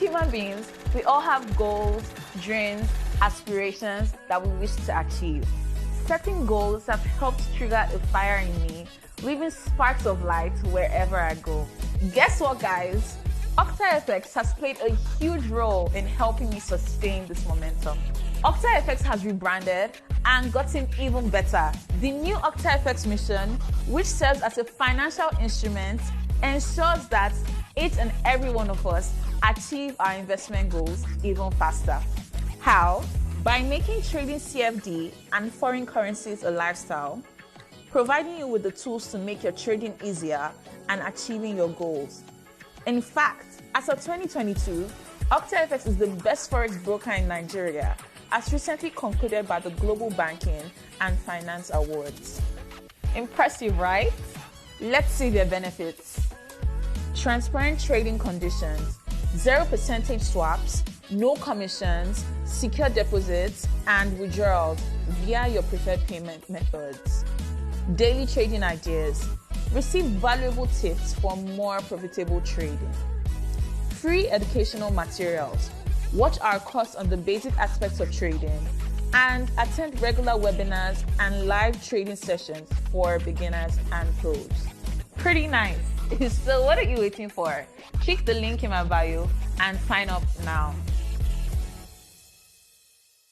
human beings, we all have goals, dreams, aspirations that we wish to achieve. Setting goals have helped trigger a fire in me, leaving sparks of light wherever I go. Guess what, guys? OctaFx has played a huge role in helping me sustain this momentum. OctaFx has rebranded and gotten even better. The new OctaFx mission, which serves as a financial instrument, ensures that each and every one of us achieve our investment goals even faster. How? By making trading CFD and foreign currencies a lifestyle, providing you with the tools to make your trading easier and achieving your goals. In fact, as of 2022, OctaFx is the best forex broker in Nigeria, as recently concluded by the Global Banking and Finance Awards. Impressive, right? Let's see their benefits. Transparent trading conditions, 0% swaps, no commissions, secure deposits, and withdrawals via your preferred payment methods. Daily trading ideas. Receive valuable tips for more profitable trading. Free educational materials. Watch our course on the basic aspects of trading and attend regular webinars and live trading sessions for beginners and pros. Pretty nice. So what are you waiting for? Click the link in my bio and sign up now.